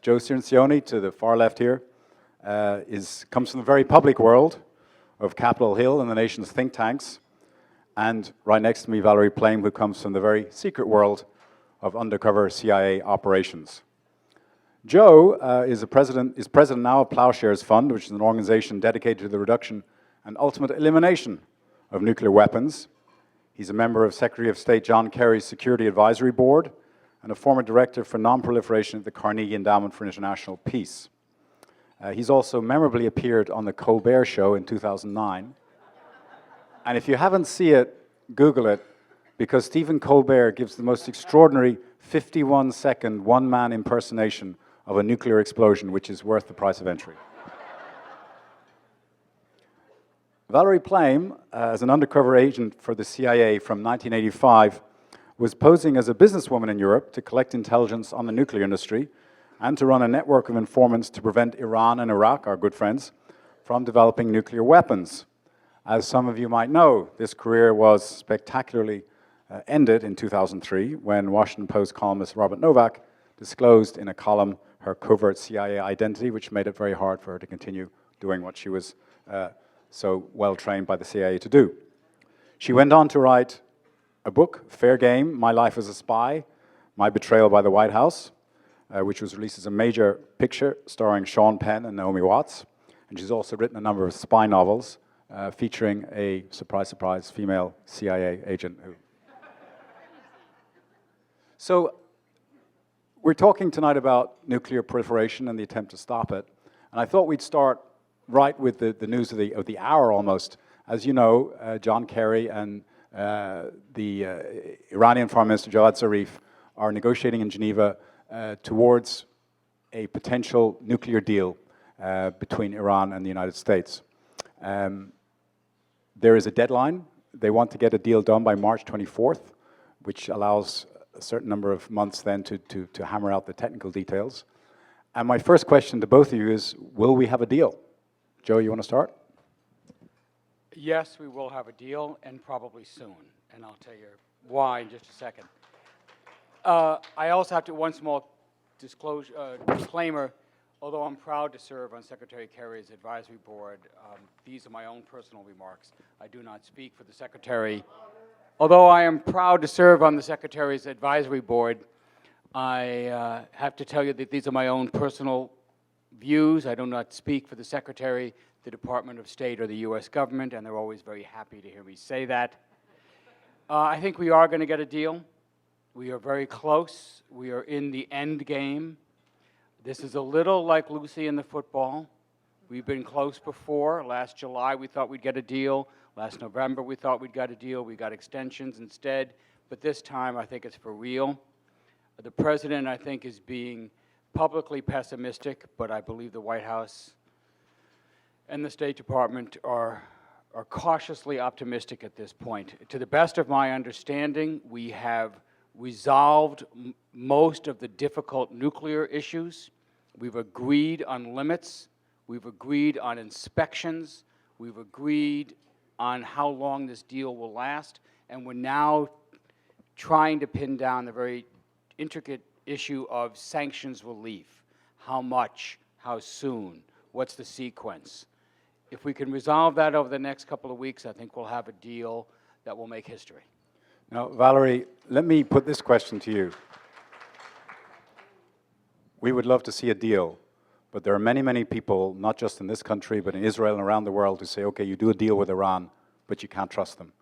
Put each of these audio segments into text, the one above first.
Joe Cirincione, to the far left here, comes from the very public world of Capitol Hill and the nation's think tanks. And right next to me, Valerie Plame, who comes from the very secret world of undercover CIA operations. Joe is president now of Ploughshares Fund, which is an organization dedicated to the reduction and ultimate elimination of nuclear weapons. He's a member of Secretary of State John Kerry's Security Advisory Board and a former director for non-proliferation at the Carnegie Endowment for International Peace. He's also memorably appeared on the Colbert Show in 2009. And if you haven't seen it, Google it, because Stephen Colbert gives the most extraordinary 51-second one-man impersonation of a nuclear explosion, which is worth the price of entry. Valerie Plame, as an undercover agent for the CIA from 1985, was posing as a businesswoman in Europe to collect intelligence on the nuclear industry and to run a network of informants to prevent Iran and Iraq, our good friends, from developing nuclear weapons. As some of you might know, this career was spectacularly ended in 2003 when Washington Post columnist Robert Novak disclosed in a column her covert CIA identity, which made it very hard for her to continue doing what she was so well trained by the CIA to do. She went on to write a book, Fair Game, My Life as a Spy, My Betrayal by the White House, which was released as a major picture starring Sean Penn and Naomi Watts. And she's also written a number of spy novels featuring a, surprise, surprise, female CIA agent. So we're talking tonight about nuclear proliferation and the attempt to stop it. And I thought we'd start right with the news of the hour almost. As you know, John Kerry and the Iranian Foreign Minister Jawad Zarif are negotiating in Geneva towards a potential nuclear deal between Iran and the United States. There is a deadline. They want to get a deal done by March 24th, which allows a certain number of months then to hammer out the technical details. And my first question to both of you is, will we have a deal? Joe, you want to start? Yes, we will have a deal, and probably soon. And I'll tell you why in just a second. I also have to, one small disclaimer. Although I'm proud to serve on Secretary Kerry's advisory board, these are my own personal remarks. I do not speak for the Secretary. Although I am proud to serve on the Secretary's advisory board, I have to tell you that these are my own personal views. I do not speak for the Secretary, the Department of State, or the U.S. government, and they're always very happy to hear me say that. I think we are going to get a deal. We are very close. We are in the end game. This is a little like Lucy in the football. We've been close before. Last July, we thought we'd get a deal. Last November, we thought we'd get a deal. We got extensions instead. But this time, I think it's for real. The president, I think, is being publicly pessimistic, but I believe the White House and the State Department are cautiously optimistic at this point. To the best of my understanding, we have resolved most of the difficult nuclear issues. We've agreed on limits. We've agreed on inspections. We've agreed on how long this deal will last. And we're now trying to pin down the very intricate issue of sanctions relief. How much? How soon? What's the sequence? If we can resolve that over the next couple of weeks, I think we'll have a deal that will make history. Now, Valerie, let me put this question to you. We would love to see a deal, but there are many, many people, not just in this country, but in Israel and around the world, who say, okay, you do a deal with Iran, but you can't trust them.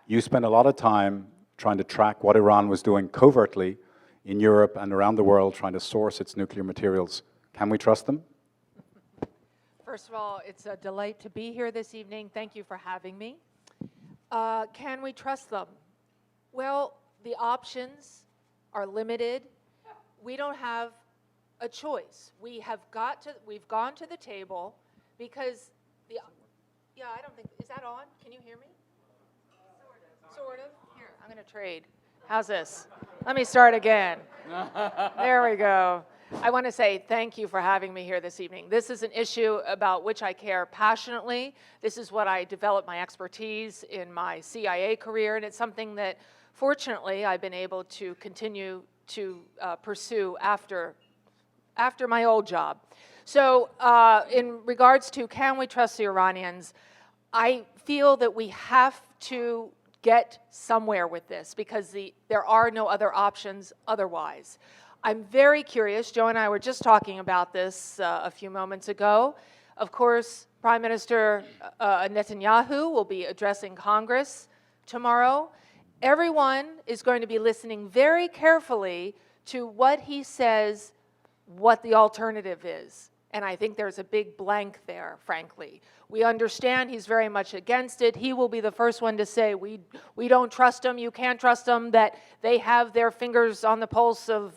You spend a lot of time trying to track what Iran was doing covertly in Europe and around the world, trying to source its nuclear materials. Can we trust them? First of all, it's a delight to be here this evening. Thank you for having me. Can we trust them? Well, the options are limited. We don't have a choice. We've gone to the table because yeah, I don't think, is that on? Can you hear me? Sort of. Here, I'm going to trade. How's this? Let me start again. There we go. I want to say thank you for having me here this evening. This is an issue about which I care passionately. This is what I developed my expertise in my CIA career, and it's something that, fortunately, I've been able to continue to pursue after after my old job. So in regards to can we trust the Iranians, I feel that we have to get somewhere with this because there are no other options otherwise. I'm very curious. Joe and I were just talking about this a few moments ago. Of course, Prime Minister Netanyahu will be addressing Congress tomorrow. Everyone is going to be listening very carefully to what he says, what the alternative is. And I think there's a big blank there, frankly. We understand he's very much against it. He will be the first one to say, we don't trust them, you can't trust them, that they have their fingers on the pulse of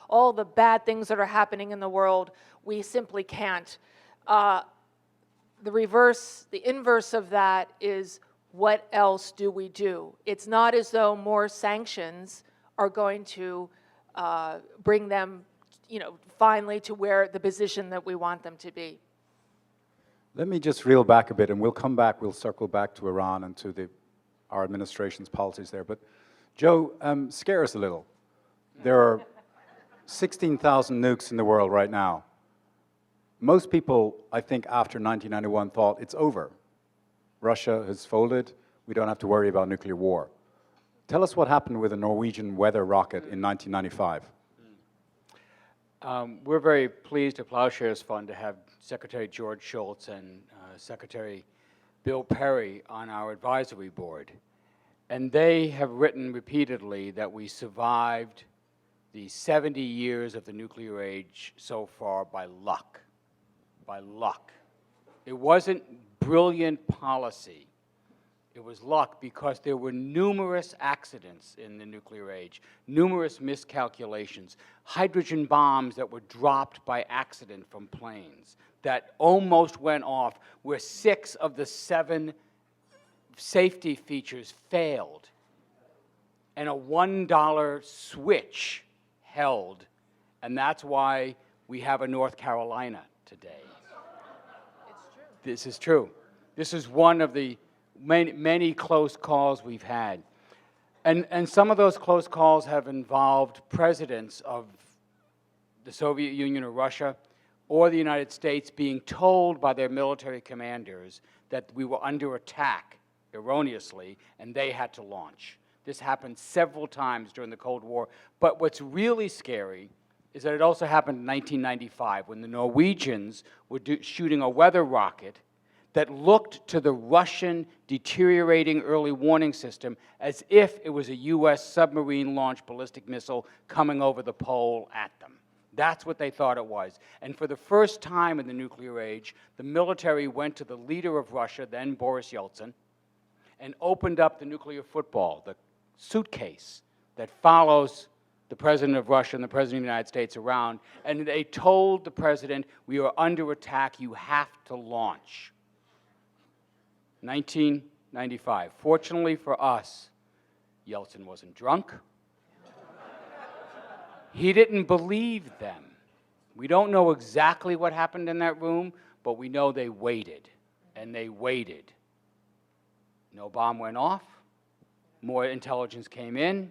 all the bad things that are happening in the world. We simply can't. The inverse of that is, what else do we do? It's not as though more sanctions are going to bring them, finally to where the position that we want them to be. Let me just reel back a bit, and we'll circle back to Iran and to our administration's policies there. But Joe, scare us a little. There are 16,000 nukes in the world right now. Most people, I think, after 1991 thought it's over. Russia has folded. We don't have to worry about nuclear war. Tell us what happened with the Norwegian weather rocket in 1995. We're very pleased at Ploughshares Fund to have Secretary George Shultz and Secretary Bill Perry on our advisory board. And they have written repeatedly that we survived the 70 years of the nuclear age so far by luck. By luck. It wasn't brilliant policy. It was luck because there were numerous accidents in the nuclear age, numerous miscalculations, hydrogen bombs that were dropped by accident from planes that almost went off, where 6 of the 7 safety features failed, and a $1 switch held, and that's why we have a North Carolina today. It's true. This is true. This is one of the many close calls we've had. And some of those close calls have involved presidents of the Soviet Union or Russia or the United States being told by their military commanders that we were under attack erroneously and they had to launch. This happened several times during the Cold War. But what's really scary is that it also happened in 1995 when the Norwegians were shooting a weather rocket that looked to the Russian deteriorating early warning system as if it was a U.S. submarine-launched ballistic missile coming over the pole at them. That's what they thought it was. And for the first time in the nuclear age, the military went to the leader of Russia, then Boris Yeltsin, and opened up the nuclear football, the suitcase that follows the president of Russia and the president of the United States around, and they told the president, we are under attack, you have to launch. 1995. Fortunately for us, Yeltsin wasn't drunk. He didn't believe them. We don't know exactly what happened in that room, but we know they waited, and they waited. No bomb went off. More intelligence came in.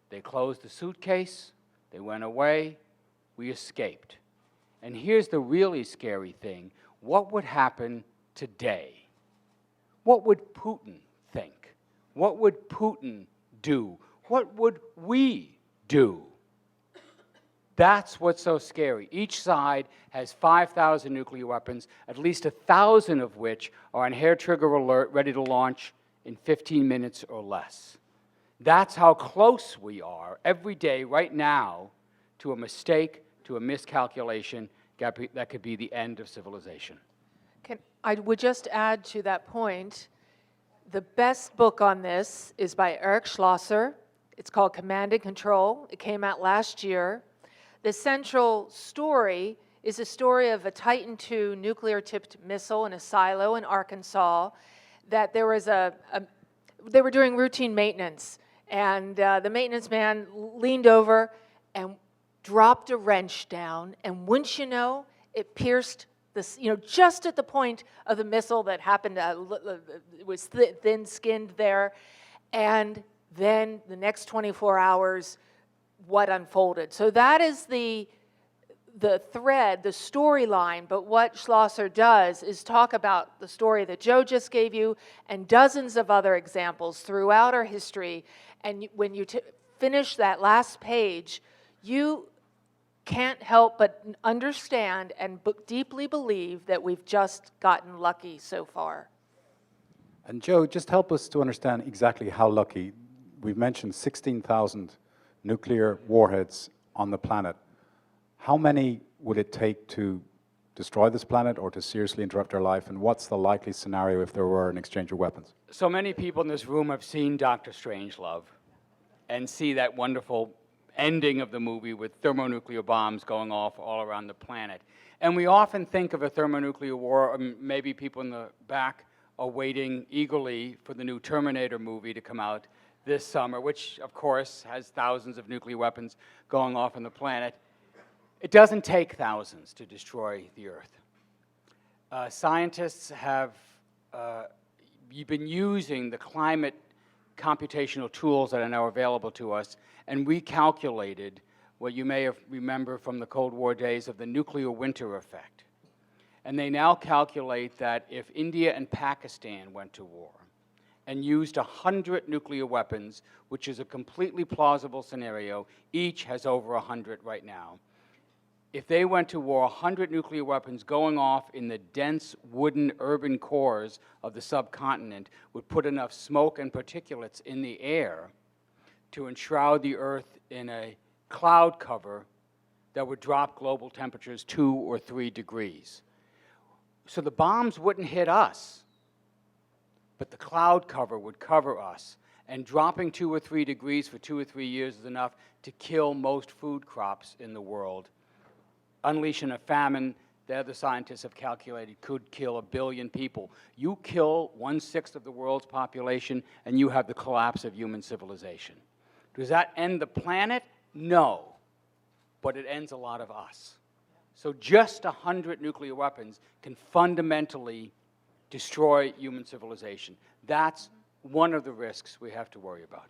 They closed the suitcase. They went away. We escaped. And here's the really scary thing. What would happen today? What would Putin think? What would Putin do? What would we do? That's what's so scary. Each side has 5,000 nuclear weapons, at least 1,000 of which are on hair trigger alert, ready to launch in 15 minutes or less. That's how close we are every day, right now, to a mistake, to a miscalculation that could be the end of civilization. I would just add to that point, the best book on this is by Eric Schlosser. It's called Command and Control. It came out last year. The central story is a story of a Titan II nuclear-tipped missile in a silo in Arkansas, that there was they were doing routine maintenance, and the maintenance man leaned over and dropped a wrench down, and wouldn't you know, it pierced this, just at the point of the missile that happened, it was thin-skinned there, and then the next 24 hours, what unfolded. So that is the the thread, the storyline, but what Schlosser does is talk about the story that Joe just gave you and dozens of other examples throughout our history. And when you finish that last page, you can't help but understand and deeply believe that we've just gotten lucky so far. And Joe, just help us to understand exactly how lucky. We've mentioned 16,000 nuclear warheads on the planet. How many would it take to destroy this planet or to seriously interrupt our life? And what's the likely scenario if there were an exchange of weapons? So many people in this room have seen Dr. Strangelove and see that wonderful ending of the movie with thermonuclear bombs going off all around the planet. And we often think of a thermonuclear war, maybe people in the back are waiting eagerly for the new Terminator movie to come out this summer, which of course has thousands of nuclear weapons going off on the planet. It doesn't take thousands to destroy the Earth. Scientists have been using the climate computational tools that are now available to us, and we calculated what you may remember from the Cold War days of the nuclear winter effect. And they now calculate that if India and Pakistan went to war and used 100 nuclear weapons, which is a completely plausible scenario, each has over 100 right now. If they went to war, 100 nuclear weapons going off in the dense wooden urban cores of the subcontinent would put enough smoke and particulates in the air to enshroud the Earth in a cloud cover that would drop global temperatures 2 or 3 degrees. So the bombs wouldn't hit us, but the cloud cover would cover us. And dropping 2 or 3 degrees for 2 or 3 years is enough to kill most food crops in the world. Unleashing a famine, the other scientists have calculated, could kill 1 billion people. You kill 1/6 of the world's population, and you have the collapse of human civilization. Does that end the planet? No, but it ends a lot of us. So just 100 nuclear weapons can fundamentally destroy human civilization. That's one of the risks we have to worry about.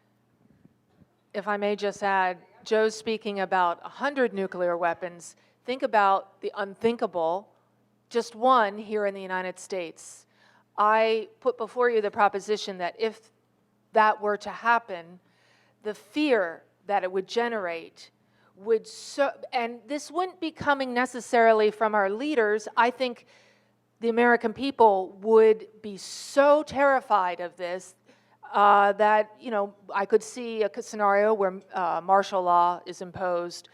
If I may just add, Joe's speaking about 100 nuclear weapons. Think about the unthinkable, just one here in the United States. I put before you the proposition that if that were to happen, the fear that it would generate would and this wouldn't be coming necessarily from our leaders. I think the American people would be so terrified of this that, you know, I could see a scenario where martial law is imposed.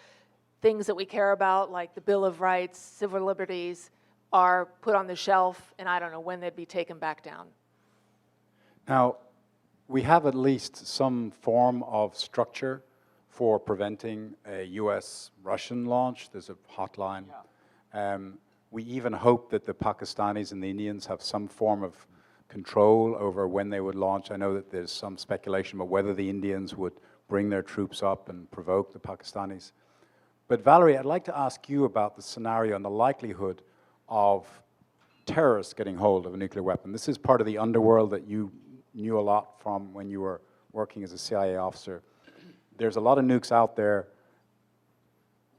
Things that we care about, like the Bill of Rights, civil liberties, are put on the shelf, and I don't know when they'd be taken back down. Now, we have at least some form of structure for preventing a US-Russian launch. There's a hotline. Yeah. We even hope that the Pakistanis and the Indians have some form of control over when they would launch. I know that there's some speculation about whether the Indians would bring their troops up and provoke the Pakistanis. But Valerie, I'd like to ask you about the scenario and the likelihood of terrorists getting hold of a nuclear weapon. This is part of the underworld that you knew a lot from when you were working as a CIA officer. There's a lot of nukes out there.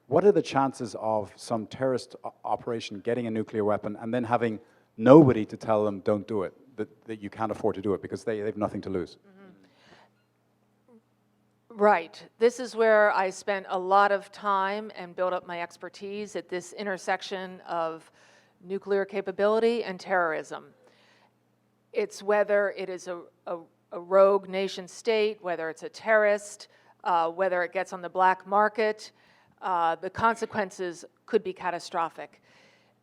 What are the chances of some terrorist operation getting a nuclear weapon and then having nobody to tell them, don't do it, that you can't afford to do it because they have nothing to lose? Right. This is where I spent a lot of time and built up my expertise at this intersection of nuclear capability and terrorism. It's whether it is a rogue nation state, whether it's a terrorist, whether it gets on the black market, the consequences could be catastrophic.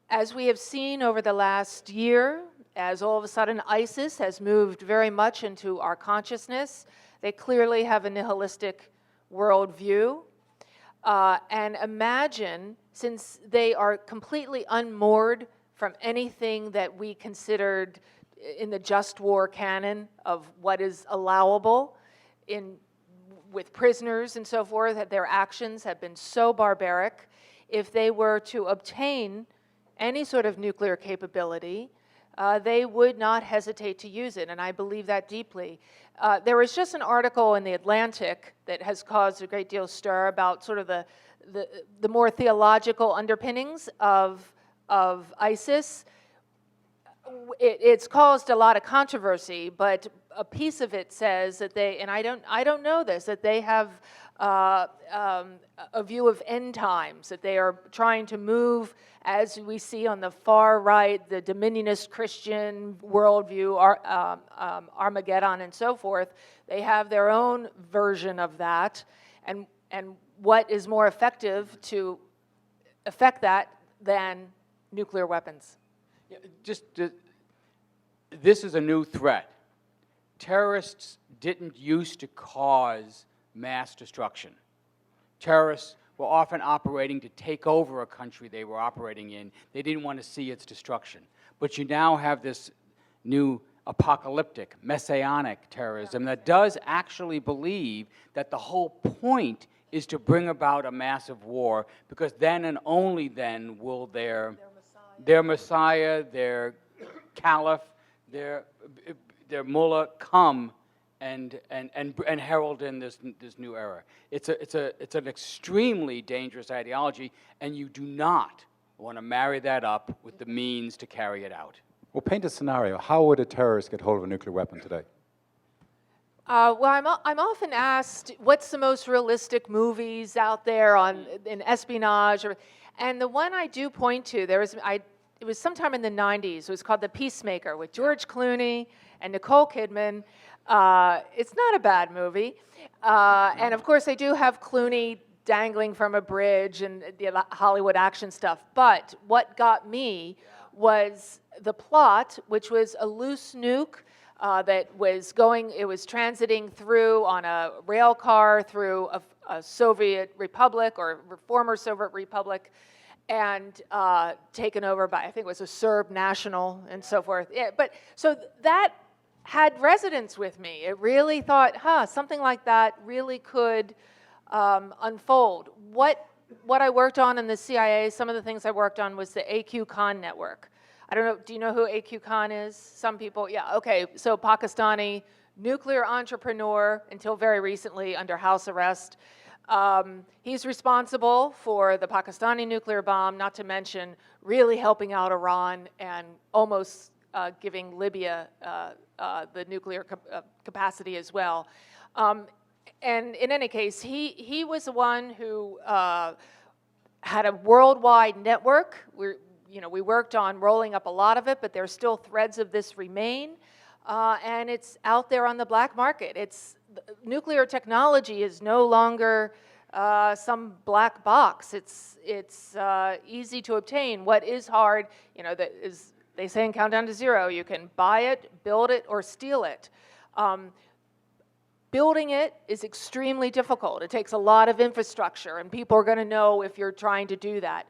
As we have seen over the last year, as all of a sudden ISIS has moved very much into our consciousness, they clearly have a nihilistic worldview. And imagine, since they are completely unmoored from anything that we considered in the just war canon of what is allowable with prisoners and so forth, that their actions have been so barbaric. If they were to obtain any sort of nuclear capability, they would not hesitate to use it, and I believe that deeply. There was just an article in The Atlantic that has caused a great deal of stir about sort of the more theological underpinnings of ISIS. It's caused a lot of controversy, but a piece of it says that they, and I don't know this, that they have a view of end times, that they are trying to move, as we see on the far right, the dominionist Christian worldview, Armageddon and so forth. They have their own version of that, and what is more effective to affect that than nuclear weapons? Yeah, this is a new threat. Terrorists didn't used to cause mass destruction. Terrorists were often operating to take over a country they were operating in. They didn't want to see its destruction. But you now have this new apocalyptic, messianic terrorism that does actually believe that the whole point is to bring about a massive war, because then and only then will their Messiah, their Caliph, their mullah come and herald in this new era. It's an extremely dangerous ideology, and you do not want to marry that up with the means to carry it out. Well, paint a scenario. How would a terrorist get hold of a nuclear weapon today? Well, I'm often asked, what's the most realistic movies out there in espionage? And the one I do point to, it was sometime in the 90s. It was called The Peacemaker with George Clooney and Nicole Kidman. It's not a bad movie. And of course, they do have Clooney dangling from a bridge and the Hollywood action stuff. But what got me was the plot, which was a loose nuke that was transiting through on a rail car through a Soviet republic or former Soviet republic, and taken over by, I think it was a Serb national and so forth. Yeah, but so that had resonance with me. It really thought, something like that really could unfold. What I worked on in the CIA, some of the things I worked on was the AQ-Khan network. I don't know, do you know who AQ-Khan is? Some people, yeah, okay. So Pakistani nuclear entrepreneur until very recently under house arrest. He's responsible for the Pakistani nuclear bomb, not to mention really helping out Iran and almost giving Libya the nuclear capacity as well. And in any case, he was the one who had a worldwide network. We worked on rolling up a lot of it, but there's still threads of this remain, and it's out there on the black market. Nuclear technology is no longer some black box. It's easy to obtain. What is hard, they say in Countdown to Zero, you can buy it, build it, or steal it. Building it is extremely difficult. It takes a lot of infrastructure, and people are going to know if you're trying to do that.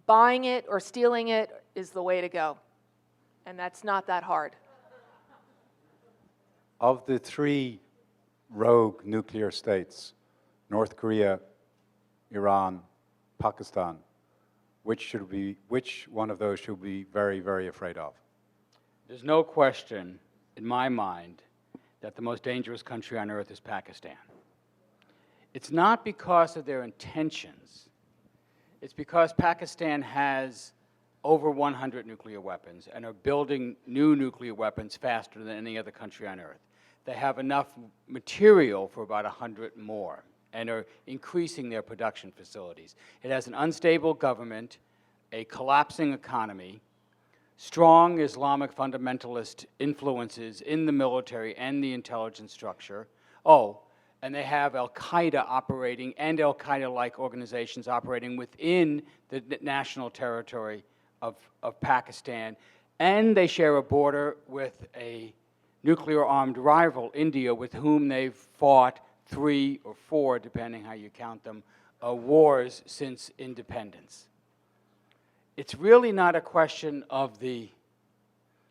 Buying it or stealing it is the way to go, and that's not that hard. Of the three rogue nuclear states, North Korea, Iran, Pakistan, which one of those should we be very, very afraid of? There's no question in my mind that the most dangerous country on earth is Pakistan. It's not because of their intentions. It's because Pakistan has over 100 nuclear weapons and are building new nuclear weapons faster than any other country on earth. They have enough material for about 100 more and are increasing their production facilities. It has an unstable government, a collapsing economy, strong Islamic fundamentalist influences in the military and the intelligence structure. And they have Al-Qaeda operating and Al-Qaeda-like organizations operating within the national territory of Pakistan. And they share a border with a nuclear-armed rival, India, with whom they've fought 3 or 4, depending how you count them, wars since independence. It's really not a question of the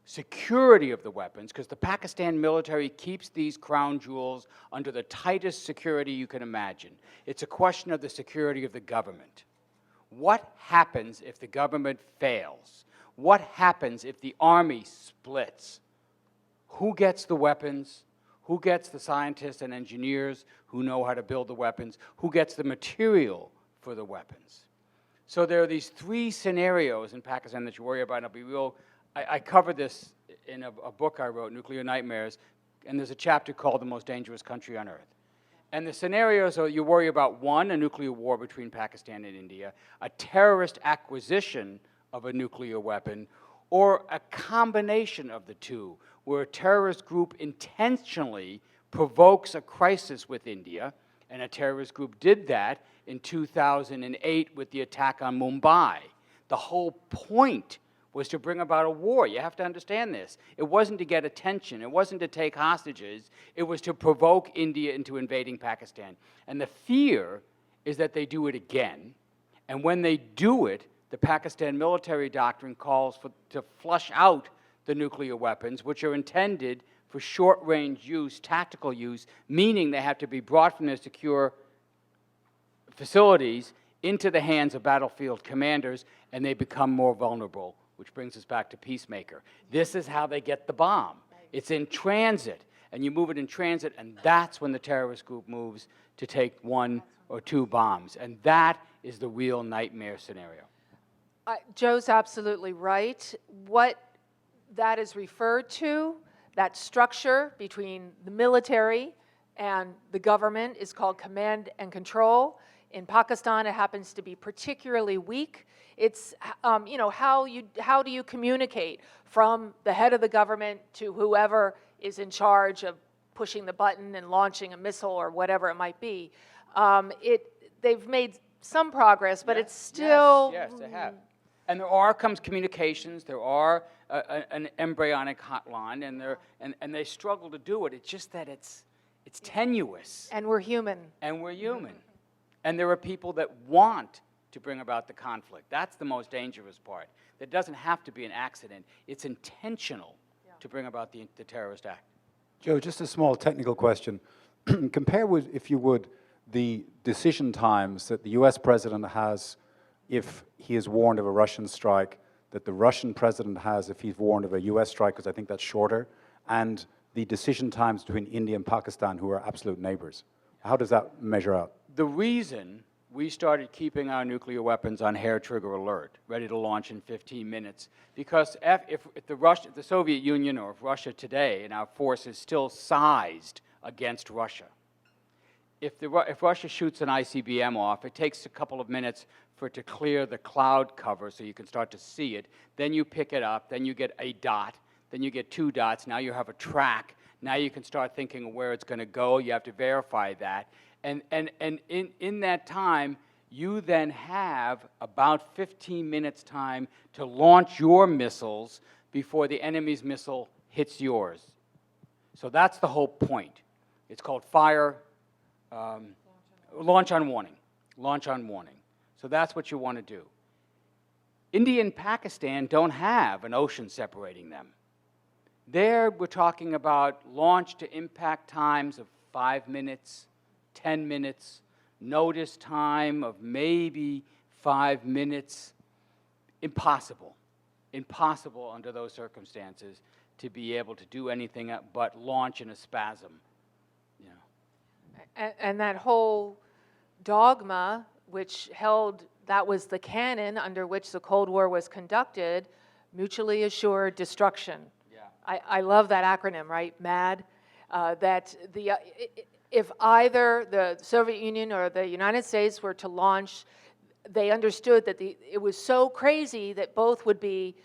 security of the weapons, because the Pakistan military keeps these crown jewels under the tightest security you can imagine. It's a question of the security of the government. What happens if the government fails? What happens if the army splits? Who gets the weapons? Who gets the scientists and engineers who know how to build the weapons? Who gets the material for the weapons? So there are these three scenarios in Pakistan that you worry about, and I'll be real. I cover this in a book I wrote, Nuclear Nightmares, and there's a chapter called The Most Dangerous Country on Earth. And the scenarios are you worry about, one, a nuclear war between Pakistan and India, a terrorist acquisition of a nuclear weapon, or a combination of the two, where a terrorist group intentionally provokes a crisis with India, and a terrorist group did that in 2008 with the attack on Mumbai. The whole point was to bring about a war. You have to understand this. It wasn't to get attention. It wasn't to take hostages. It was to provoke India into invading Pakistan. And the fear is that they do it again. And when they do it, the Pakistan military doctrine calls to flush out the nuclear weapons, which are intended for short-range use, tactical use, meaning they have to be brought from their secure facilities into the hands of battlefield commanders, and they become more vulnerable, which brings us back to Peacemaker. This is how they get the bomb. It's in transit, and you move it in transit, and that's when the terrorist group moves to take one or two bombs. And that is the real nightmare scenario. Joe's absolutely right. What that is referred to, that structure between the military and the government, is called command and control. In Pakistan, it happens to be particularly weak. It's, how do you communicate from the head of the government to whoever is in charge of pushing the button and launching a missile or whatever it might be? They've made some progress, but it's still... Yes, they have. And there comes communications, there are an embryonic hotline, and they struggle to do it. It's just that it's tenuous. And we're human. And we're human. And there are people that want to bring about the conflict. That's the most dangerous part. It doesn't have to be an accident. It's intentional to bring about the terrorist act. Joe, just a small technical question. Compare with, if you would, the decision times that the US president has if he is warned of a Russian strike, that the Russian president has if he's warned of a US strike, because I think that's shorter, and the decision times between India and Pakistan, who are absolute neighbors. How does that measure out? The reason we started keeping our nuclear weapons on hair trigger alert, ready to launch in 15 minutes, because if the Soviet Union, or if Russia today, and our force is still sized against Russia, if Russia shoots an ICBM off, it takes a couple of minutes for it to clear the cloud cover so you can start to see it. Then you pick it up, then you get a dot, then you get two dots, now you have a track. Now you can start thinking of where it's going to go. You have to verify that. And in that time, you then have about 15 minutes time to launch your missiles before the enemy's missile hits yours. So that's the whole point. It's called launch on warning. Launch on warning. So that's what you want to do. India and Pakistan don't have an ocean separating them. There, we're talking about launch to impact times of 5 minutes, 10 minutes, notice time of maybe 5 minutes. Impossible. Impossible under those circumstances to be able to do anything but launch in a spasm. You know. And that whole dogma, which held, that was the canon under which the Cold War was conducted, mutually assured destruction. I love that acronym, right? MAD. That if either the Soviet Union or the United States were to launch, they understood that it was so crazy that both would be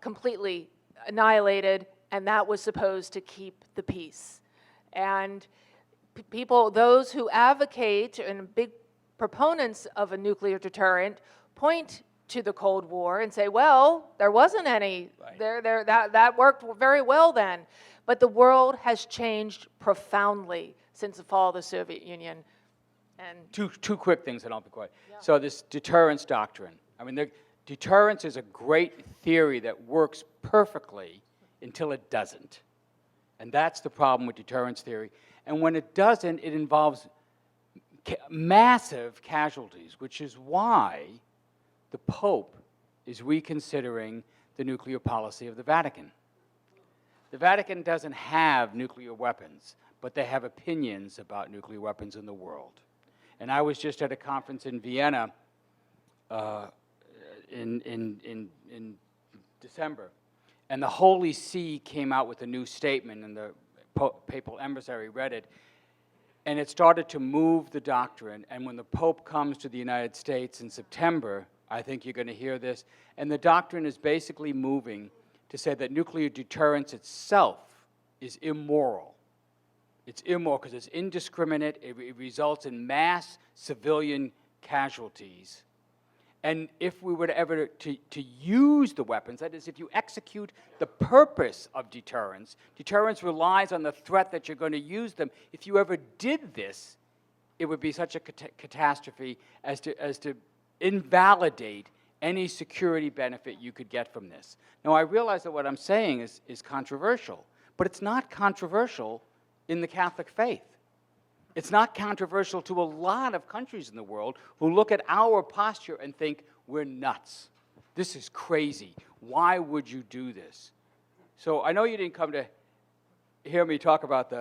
completely annihilated, and that was supposed to keep the peace. And people, those who advocate and big proponents of a nuclear deterrent, point to the Cold War and say, well, there wasn't any, right. That worked very well then. But the world has changed profoundly since the fall of the Soviet Union. And two quick things, and I'll be quiet. Yeah. So this deterrence doctrine, I mean, deterrence is a great theory that works perfectly until it doesn't. And that's the problem with deterrence theory. And when it doesn't, it involves massive casualties, which is why the Pope is reconsidering the nuclear policy of the Vatican. The Vatican doesn't have nuclear weapons, but they have opinions about nuclear weapons in the world. And I was just at a conference in Vienna in December, and the Holy See came out with a new statement, and the papal emissary read it, and it started to move the doctrine. And when the Pope comes to the United States in September, I think you're going to hear this, and the doctrine is basically moving to say that nuclear deterrence itself is immoral. It's immoral because it's indiscriminate, it results in mass civilian casualties. And if we were to ever to use the weapons, that is, if you execute the purpose of deterrence, deterrence relies on the threat that you're going to use them. If you ever did this, it would be such a catastrophe as to invalidate any security benefit you could get from this. Now, I realize that what I'm saying is controversial, but it's not controversial in the Catholic faith. It's not controversial to a lot of countries in the world who look at our posture and think, we're nuts. This is crazy. Why would you do this? So I know you didn't come to hear me talk about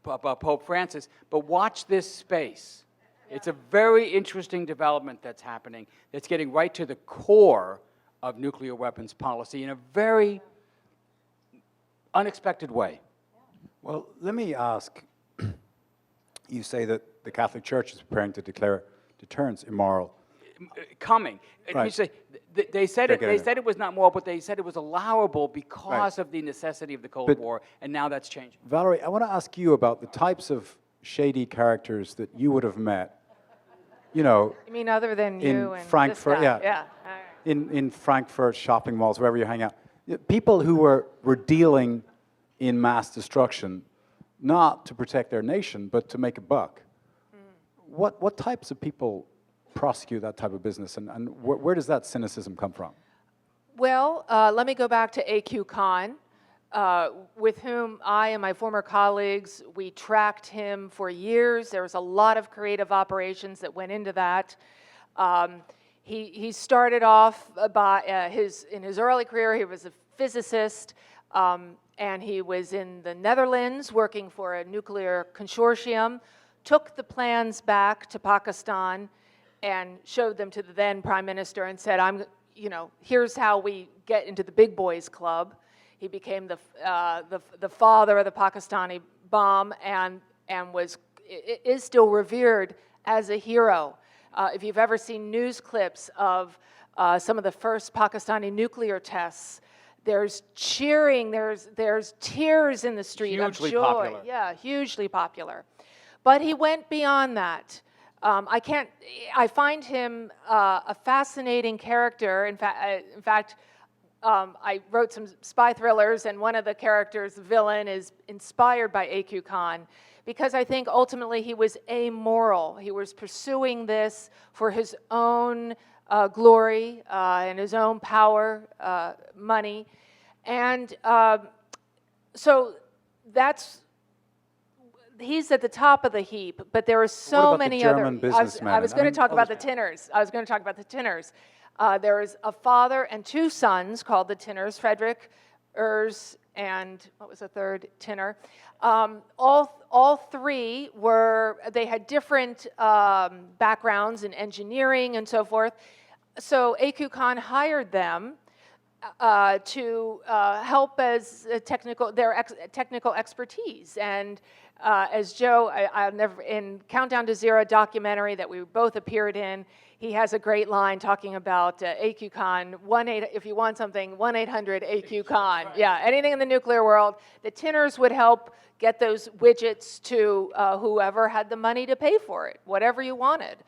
Pope Francis, but watch this space. It's a very interesting development that's happening that's getting right to the core of nuclear weapons policy in a very unexpected way. Well, let me ask, you say that the Catholic Church is preparing to declare deterrence immoral. Coming. Right. You say, they said it was not moral, but they said it was allowable because of the necessity of the Cold War, and now that's changing. Valerie, I want to ask you about the types of shady characters that you would have met, you know. You mean other than you and Frankfurt, this guy? yeah. All right. In Frankfurt, shopping malls, wherever you hang out. People who were dealing in mass destruction, not to protect their nation, but to make a buck. What types of people prosecute that type of business, and where does that cynicism come from? Well, let me go back to A.Q. Khan, with whom I and my former colleagues, we tracked him for years. There was a lot of creative operations that went into that. He started off by in his early career, he was a physicist, and he was in the Netherlands working for a nuclear consortium, took the plans back to Pakistan and showed them to the then Prime Minister and said, here's how we get into the big boys club. He became the father of the Pakistani bomb and is still revered as a hero. If you've ever seen news clips of some of the first Pakistani nuclear tests, there's cheering, there's tears in the street of joy. Hugely popular. Yeah, hugely popular. But he went beyond that. I find him a fascinating character. In fact, I wrote some spy thrillers, and one of the characters, the villain, is inspired by A.Q. Khan, because I think ultimately he was amoral. He was pursuing this for his own glory and his own power, money. And so he's at the top of the heap, but there are so many other. I was going to talk about the Tinners. There is a father and two sons called the Tinners, Frederick, Urs, and what was the third Tinner? All three they had different backgrounds in engineering and so forth. So A.Q. Khan hired them to help as their technical expertise. And as Joe, in Countdown to Zero documentary that we both appeared in, he has a great line talking about A.Q. Khan, if you want something, 1-800-AQ Khan. Yeah, anything in the nuclear world. The Tinners would help get those widgets to whoever had the money to pay for it, whatever you wanted.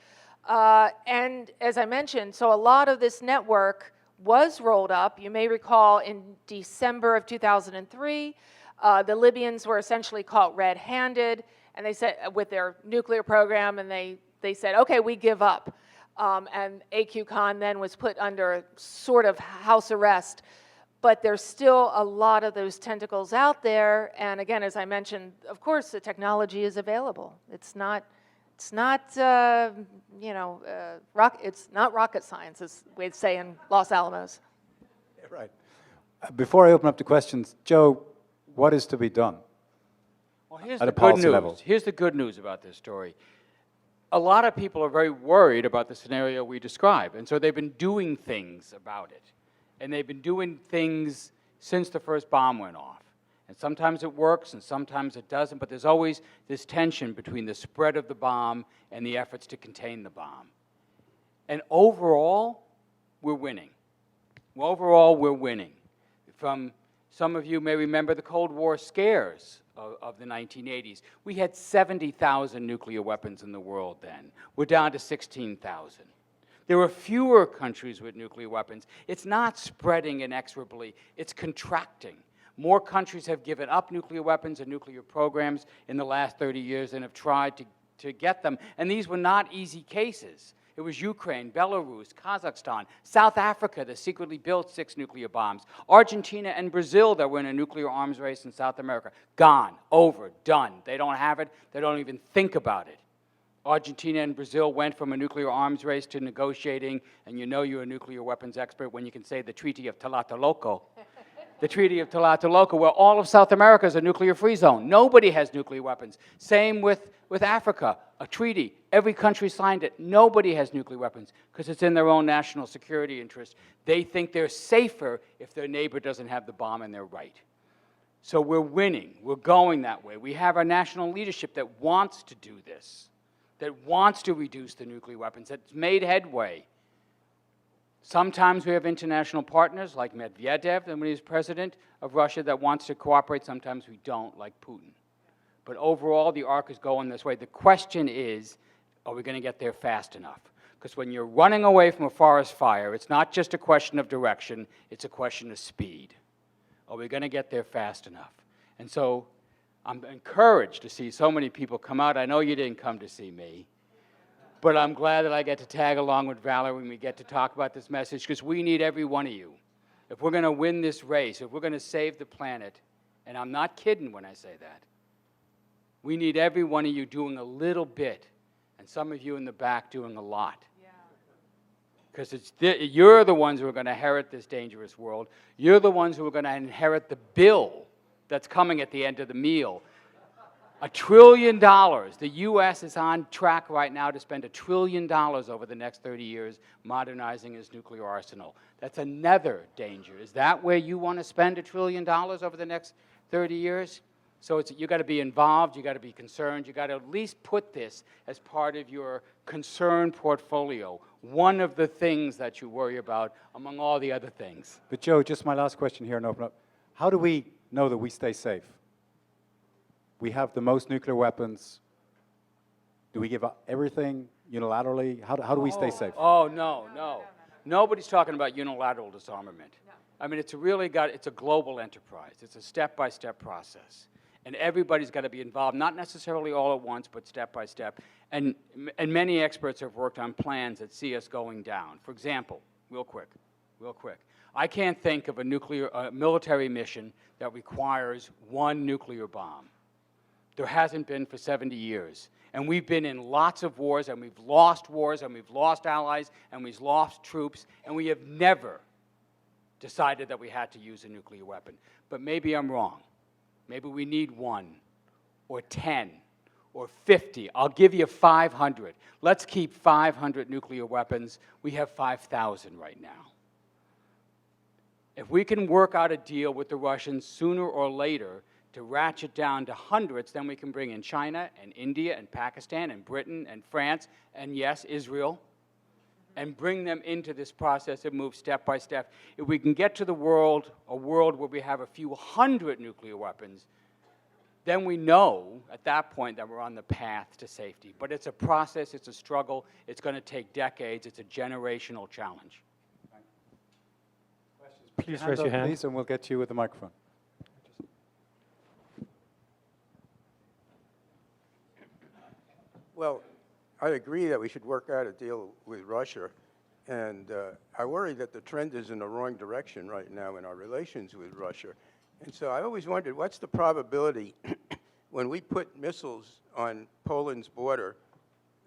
And as I mentioned, so a lot of this network was rolled up. You may recall in December of 2003, the Libyans were essentially caught red-handed, and they said with their nuclear program, and they said, okay, we give up. And A.Q. Khan then was put under sort of house arrest. But there's still a lot of those tentacles out there. And again, as I mentioned, of course, the technology is available. It's not rocket science, as we'd say in Los Alamos. Right. Before I open up to questions, Joe, what is to be done? Well, here's At the a good policy news. level. Here's the good news about this story. A lot of people are very worried about the scenario we describe, and so they've been doing things about it. And they've been doing things since the first bomb went off. And sometimes it works, and sometimes it doesn't, but there's always this tension between the spread of the bomb and the efforts to contain the bomb. And overall, we're winning. Well, overall, we're winning. From some of you may remember the Cold War scares of the 1980s. We had 70,000 nuclear weapons in the world then. We're down to 16,000. There are fewer countries with nuclear weapons. It's not spreading inexorably, it's contracting. More countries have given up nuclear weapons and nuclear programs in the last 30 years and have tried to get them. And these were not easy cases. It was Ukraine, Belarus, Kazakhstan, South Africa that secretly built 6 nuclear bombs, Argentina and Brazil that were in a nuclear arms race in South America. Gone, over, done. They don't have it. They don't even think about it. Argentina and Brazil went from a nuclear arms race to negotiating, and you know you're a nuclear weapons expert when you can say the Treaty of Tlatelolco. The Treaty of Tlatelolco, where all of South America is a nuclear-free zone. Nobody has nuclear weapons. Same with Africa, a treaty. Every country signed it. Nobody has nuclear weapons because it's in their own national security interest. They think they're safer if their neighbor doesn't have the bomb and they're right. So we're winning. We're going that way. We have our national leadership that wants to do this, that wants to reduce the nuclear weapons, that's made headway. Sometimes we have international partners like Medvedev, when he was president of Russia, that wants to cooperate. Sometimes we don't, like Putin. But overall, the arc is going this way. The question is, are we going to get there fast enough? Because when you're running away from a forest fire, it's not just a question of direction, it's a question of speed. Are we going to get there fast enough? And so I'm encouraged to see so many people come out. I know you didn't come to see me, but I'm glad that I get to tag along with Valerie and we get to talk about this message, because we need every one of you. If we're going to win this race, if we're going to save the planet, and I'm not kidding when I say that, we need every one of you doing a little bit, and some of you in the back doing a lot. Because you're the ones who are going to inherit this dangerous world. You're the ones who are going to inherit the bill that's coming at the end of the meal. $1 trillion. The U.S. is on track right now to spend $1 trillion over the next 30 years modernizing its nuclear arsenal. That's another danger. Is that where you want to spend $1 trillion over the next 30 years? So you got to be involved, you got to be concerned, you got to at least put this as part of your concern portfolio, one of the things that you worry about among all the other things. But Joe, just my last question here and open up. How do we know that we stay safe? We have the most nuclear weapons. Do we give up everything unilaterally? How do we stay safe? Oh, no. Nobody's talking about unilateral disarmament. No. I mean, it's a global enterprise. It's a step-by-step process. And everybody's got to be involved, not necessarily all at once, but step by step. And many experts have worked on plans that see us going down. For example, real quick, I can't think of a military mission that requires one nuclear bomb. There hasn't been for 70 years. And we've been in lots of wars, and we've lost allies, and we've lost troops, and we have never decided that we had to use a nuclear weapon. But maybe I'm wrong. Maybe we need 1 or 10 or 50. I'll give you 500. Let's keep 500 nuclear weapons. We have 5,000 right now. If we can work out a deal with the Russians sooner or later to ratchet down to hundreds, then we can bring in China and India and Pakistan and Britain and France and, yes, Israel, and bring them into this process and move step by step. If we can get to a world where we have a few hundred nuclear weapons, then we know at that point that we're on the path to safety. But it's a process, it's a struggle, it's going to take decades, it's a generational challenge. Please raise your hand. Please, and we'll get you with the microphone. Well, I agree that we should work out a deal with Russia, and I worry that the trend is in the wrong direction right now in our relations with Russia. And so I always wondered, what's the probability when we put missiles on Poland's border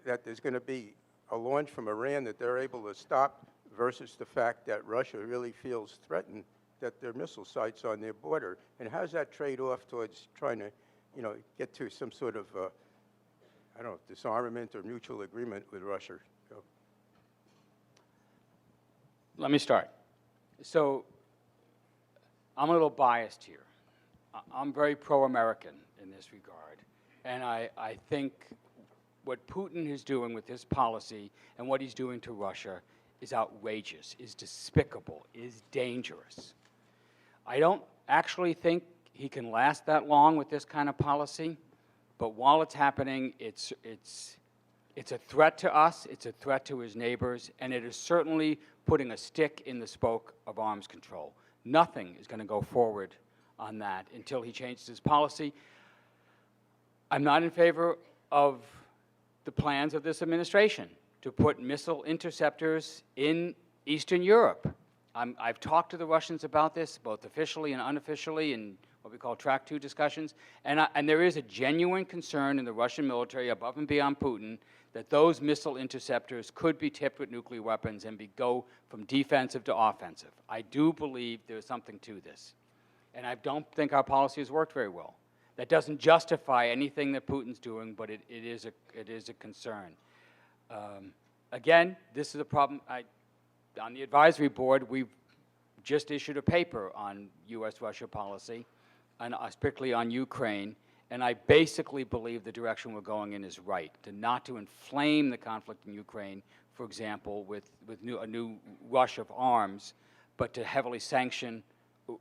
that there's going to be a launch from Iran that they're able to stop versus the fact that Russia really feels threatened that there are missile sites on their border. And how's that trade off towards trying to, get to some sort of, I don't know, disarmament or mutual agreement with Russia? So, Let me start. So I'm a little biased here. I'm very pro-American in this regard. And I think what Putin is doing with his policy and what he's doing to Russia is outrageous, is despicable, is dangerous. I don't actually think he can last that long with this kind of policy, but while it's happening, it's a threat to us, it's a threat to his neighbors, and it is certainly putting a stick in the spoke of arms control. Nothing is going to go forward on that until he changes his policy. I'm not in favor of the plans of this administration to put missile interceptors in Eastern Europe. I've talked to the Russians about this, both officially and unofficially, in what we call Track 2 discussions, and there is a genuine concern in the Russian military, above and beyond Putin, that those missile interceptors could be tipped with nuclear weapons and go from defensive to offensive. I do believe there's something to this, and I don't think our policy has worked very well. That doesn't justify anything that Putin's doing, but it is a concern. Again, this is a problem. On the advisory board, we've just issued a paper on U.S.-Russia policy, and particularly on Ukraine, and I basically believe the direction we're going in is right, not to inflame the conflict in Ukraine, for example, with a new rush of arms, but to heavily sanction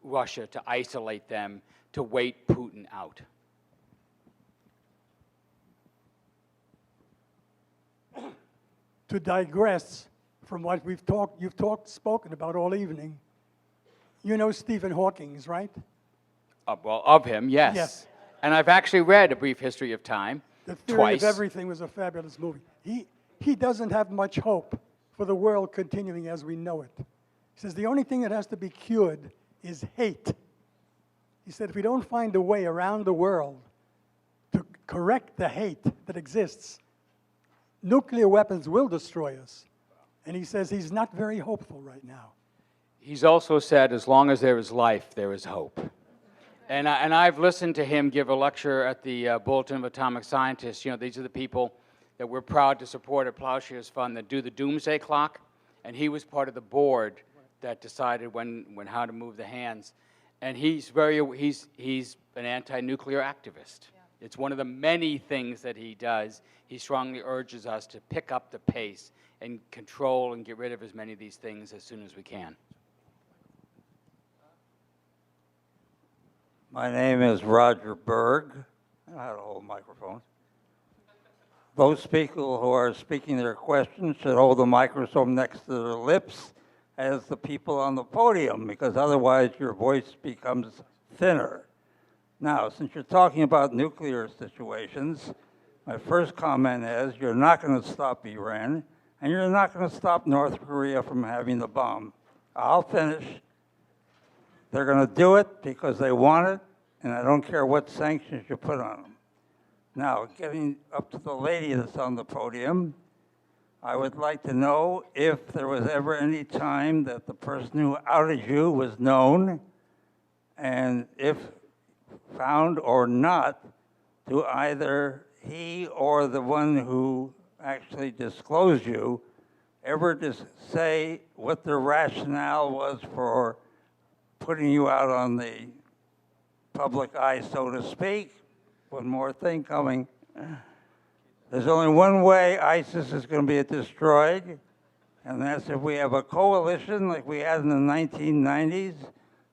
Russia, to isolate them, to wait Putin out. To digress from what you've spoken about all evening, you know Stephen Hawking's, right? Well, of him, yes. Yes. And I've actually read A Brief History of Time The Theory twice. of Everything was a fabulous movie. He doesn't have much hope for the world continuing as we know it. He says the only thing that has to be cured is hate. He said if we don't find a way around the world to correct the hate that exists, nuclear weapons will destroy us. And he says he's not very hopeful right now. He's also said, as long as there is life, there is hope. And I've listened to him give a lecture at the Bulletin of Atomic Scientists. You know, these are the people that we're proud to support at Ploughshares Fund that do the doomsday clock. And he was part of the board that decided when how to move the hands. And he's an anti-nuclear activist. Yeah. It's one of the many things that he does. He strongly urges us to pick up the pace and control and get rid of as many of these things as soon as we can. My name is Roger Berg. I had a whole microphone. Those people who are speaking their questions should hold the microphone next to their lips as the people on the podium, because otherwise your voice becomes thinner. Now, since you're talking about nuclear situations, my first comment is you're not going to stop Iran, and you're not going to stop North Korea from having the bomb. I'll finish. They're going to do it because they want it, and I don't care what sanctions you put on them. Now, getting up to the lady that's on the podium, I would like to know if there was ever any time that the person who outed you was known, and if found or not, to either he or the one who actually disclosed you ever just say what the rationale was for putting you out on the public eye, so to speak. One more thing coming. There's only one way ISIS is going to be destroyed, and that's if we have a coalition like we had in the 1990s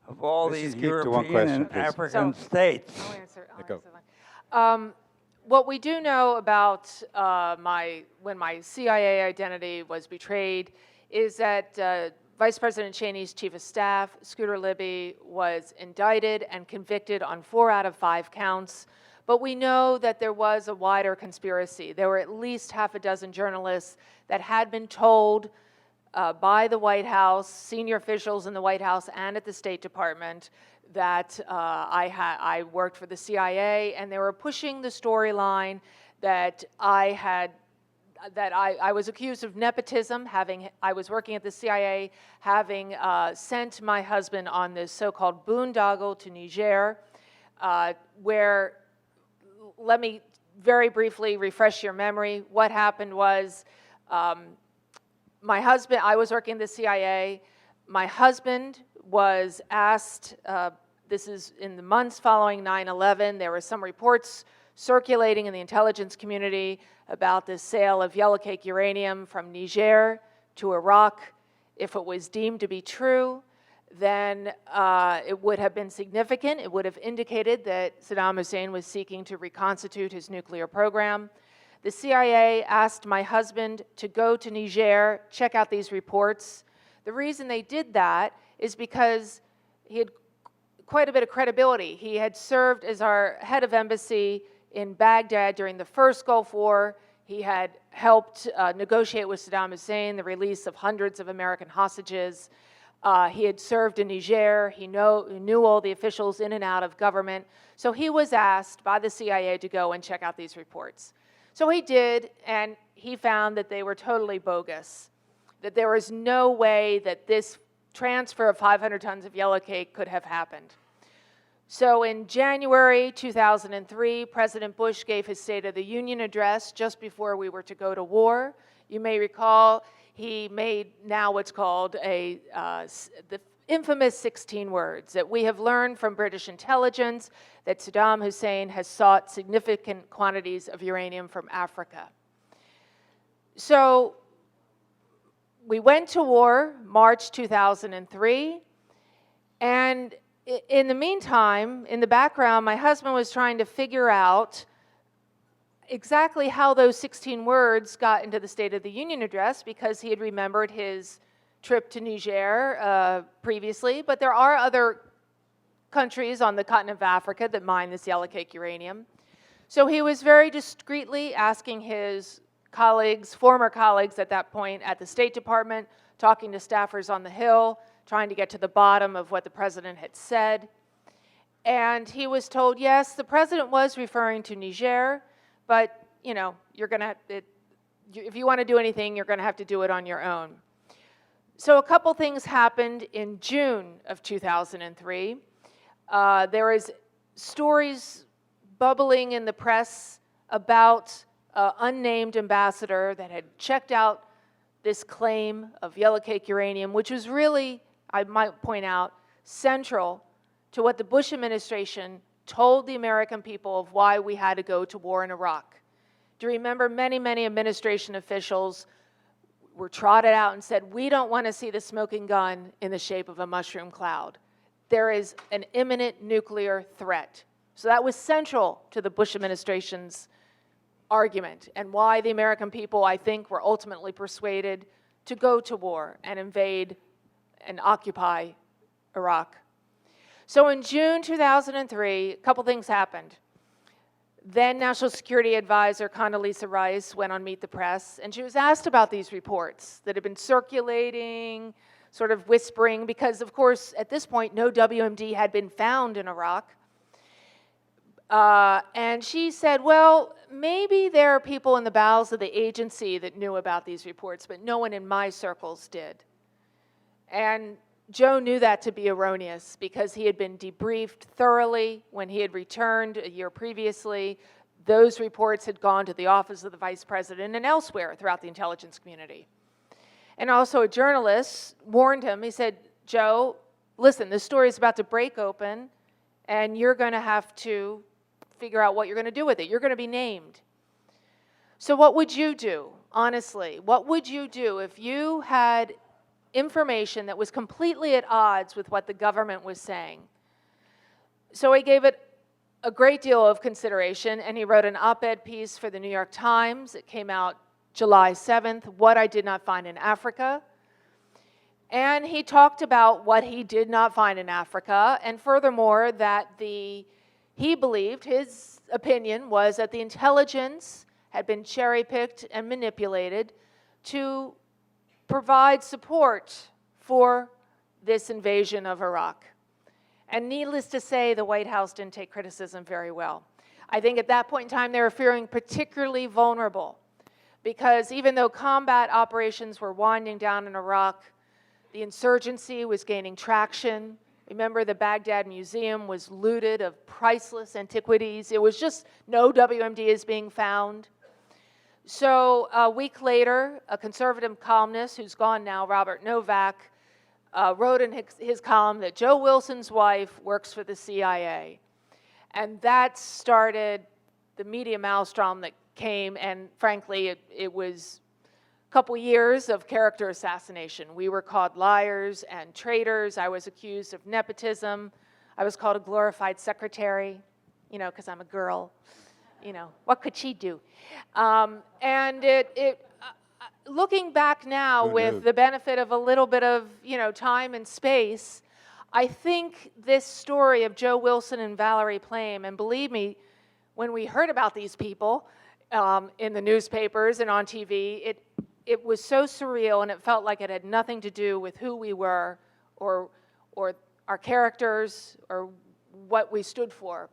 of all Let's these just keep to one European question, and please. African states. I'll answer Go. that. What we do know about when my CIA identity was betrayed is that Vice President Cheney's chief of staff, Scooter Libby, was indicted and convicted on 4 out of 5 counts. But we know that there was a wider conspiracy. There were at least half a dozen journalists that had been told by the White House, senior officials in the White House and at the State Department, that I worked for the CIA, and they were pushing the storyline that I that I was accused of nepotism, I was working at the CIA, having sent my husband on this so-called boondoggle to Niger, where, let me very briefly refresh your memory. What happened was, my husband, I was working at the CIA, my husband was asked, this is in the months following 9/11, there were some reports circulating in the intelligence community about the sale of yellow cake uranium from Niger to Iraq. If it was deemed to be true, then it would have been significant. It would have indicated that Saddam Hussein was seeking to reconstitute his nuclear program. The CIA asked my husband to go to Niger, check out these reports. The reason they did that is because he had quite a bit of credibility. He had served as our head of embassy in Baghdad during the first Gulf War. He had helped negotiate with Saddam Hussein the release of hundreds of American hostages. He had served in Niger. He knew all the officials in and out of government. So he was asked by the CIA to go and check out these reports. So he did, and he found that they were totally bogus, that there was no way that this transfer of 500 tons of yellow cake could have happened. So in January 2003, President Bush gave his State of the Union address just before we were to go to war. You may recall he made now what's called the infamous 16 words, that we have learned from British intelligence that Saddam Hussein has sought significant quantities of uranium from Africa. So we went to war March 2003, and in the meantime, in the background, my husband was trying to figure out exactly how those 16 words got into the State of the Union address, because he had remembered his trip to Niger previously, but there are other countries on the continent of Africa that mine this yellow cake uranium. So he was very discreetly asking his colleagues, former colleagues at that point at the State Department, talking to staffers on the Hill, trying to get to the bottom of what the president had said. And he was told, yes, the president was referring to Niger, but, you know, you're going to, if you want to do anything, you're going to have to do it on your own. So a couple things happened in June of 2003. There was stories bubbling in the press about an unnamed ambassador that had checked out this claim of yellow cake uranium, which was really, I might point out, central to what the Bush administration told the American people of why we had to go to war in Iraq. Do you remember many, many administration officials were trotted out and said, we don't want to see the smoking gun in the shape of a mushroom cloud. There is an imminent nuclear threat. So that was central to the Bush administration's argument, and why the American people, I think, were ultimately persuaded to go to war and invade and occupy Iraq. So in June 2003, a couple things happened. Then National Security Advisor Condoleezza Rice went on Meet the Press, and she was asked about these reports that had been circulating, sort of whispering, because, of course, at this point, no WMD had been found in Iraq. And she said, well, maybe there are people in the bowels of the agency that knew about these reports, but no one in my circles did. And Joe knew that to be erroneous, because he had been debriefed thoroughly when he had returned a year previously. Those reports had gone to the office of the vice president and elsewhere throughout the intelligence community. And also a journalist warned him, he said, Joe, listen, this story is about to break open, and you're going to have to figure out what you're going to do with it. You're going to be named. So what would you do, honestly? What would you do if you had information that was completely at odds with what the government was saying? So he gave it a great deal of consideration, and he wrote an op-ed piece for the New York Times. It came out July 7th, What I Did Not Find in Africa. And he talked about what he did not find in Africa, and furthermore, that he believed, his opinion was that the intelligence had been cherry-picked and manipulated to provide support for this invasion of Iraq. And needless to say, the White House didn't take criticism very well. I think at that point in time, they were feeling particularly vulnerable, because even though combat operations were winding down in Iraq, the insurgency was gaining traction. Remember, the Baghdad Museum was looted of priceless antiquities. It was just no WMD is being found. So a week later, a conservative columnist who's gone now, Robert Novak, wrote in his column that Joe Wilson's wife works for the CIA. And that started the media maelstrom that came, and frankly, it was a couple years of character assassination. We were called liars and traitors. I was accused of nepotism. I was called a glorified secretary, you know, because I'm a girl. You know, what could she do? And looking back now with the benefit of a little bit of, you know, time and space, I think this story of Joe Wilson and Valerie Plame, and believe me, when we heard about these people in the newspapers and on TV, it was so surreal, and it felt like it had nothing to do with who we were or our characters or what we stood for.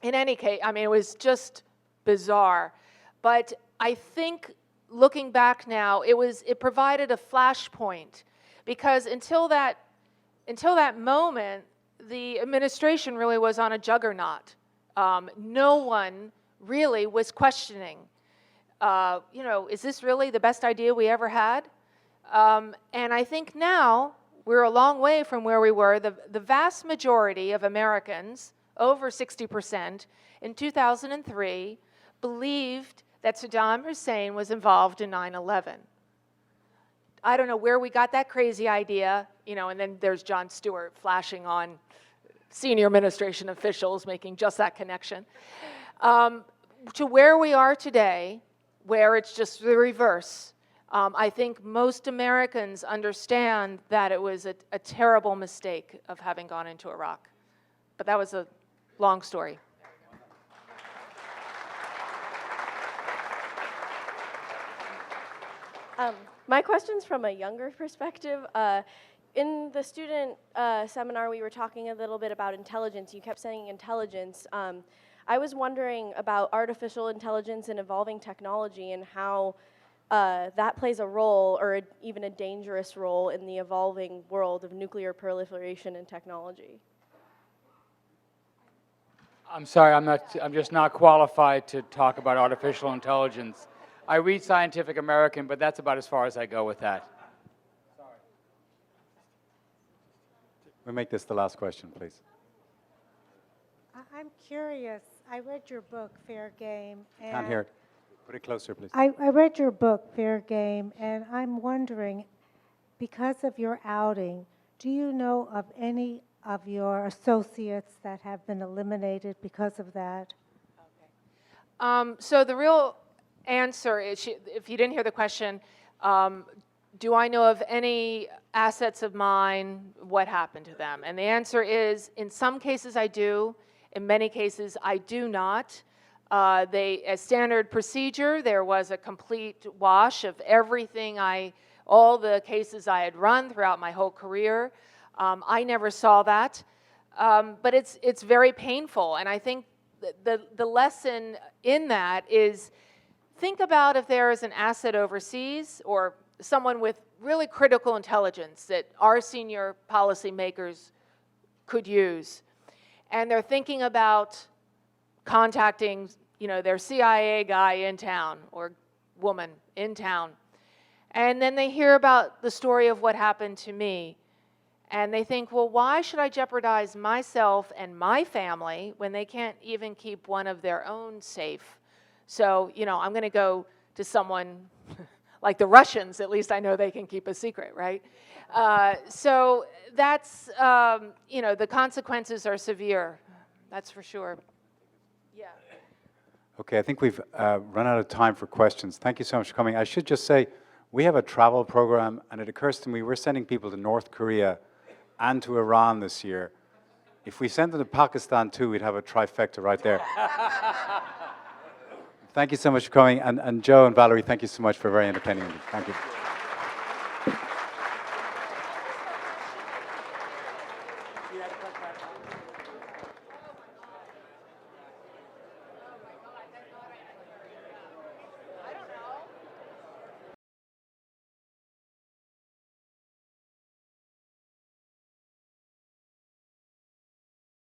In any case, I mean, it was just bizarre. But I think looking back now, it provided a flashpoint, because until that moment, the administration really was on a juggernaut. No one really was questioning, you know, is this really the best idea we ever had? And I think now we're a long way from where we were. The vast majority of Americans, over 60%, in 2003, believed that Saddam Hussein was involved in 9/11. I don't know where we got that crazy idea, you know, and then there's Jon Stewart flashing on senior administration officials making just that connection. To where we are today, where it's just the reverse. I think most Americans understand that it was a terrible mistake of having gone into Iraq. But that was a long story. My question's from a younger perspective. In the student seminar, we were talking a little bit about intelligence. You kept saying intelligence. I was wondering about artificial intelligence and evolving technology and how that plays a role, or even a dangerous role, in the evolving world of nuclear proliferation and technology. I'm sorry, I'm just not qualified to talk about artificial intelligence. I read Scientific American, but that's about as far as I go with that. We'll make this the last question, please. I'm curious. I read your book, Fair Game. And Can't hear it. Put it closer, please. I read your book, Fair Game, and I'm wondering, because of your outing, do you know of any of your associates that have been eliminated because of that? Okay. So the real answer is, if you didn't hear the question, do I know of any assets of mine, what happened to them? And the answer is, in some cases I do, in many cases I do not. As standard procedure, there was a complete wash of everything all the cases I had run throughout my whole career. I never saw that, but it's very painful. And I think the lesson in that is, think about if there is an asset overseas or someone with really critical intelligence that our senior policymakers could use, and they're thinking about contacting, you know, their CIA guy in town or woman in town, and then they hear about the story of what happened to me, and they think, well, why should I jeopardize myself and my family when they can't even keep one of their own safe? So, you know, I'm going to go to someone like the Russians. At least I know they can keep a secret, right? So that's, you know, the consequences are severe. That's for sure. Yeah. Okay, I think we've run out of time for questions. Thank you so much for coming. I should just say, we have a travel program, and it occurs to me we're sending people to North Korea and to Iran this year. If we send them to Pakistan too, we'd have a trifecta right there. Thank you so much for coming. And Joe and Valerie, thank you so much for very entertaining me. Thank you.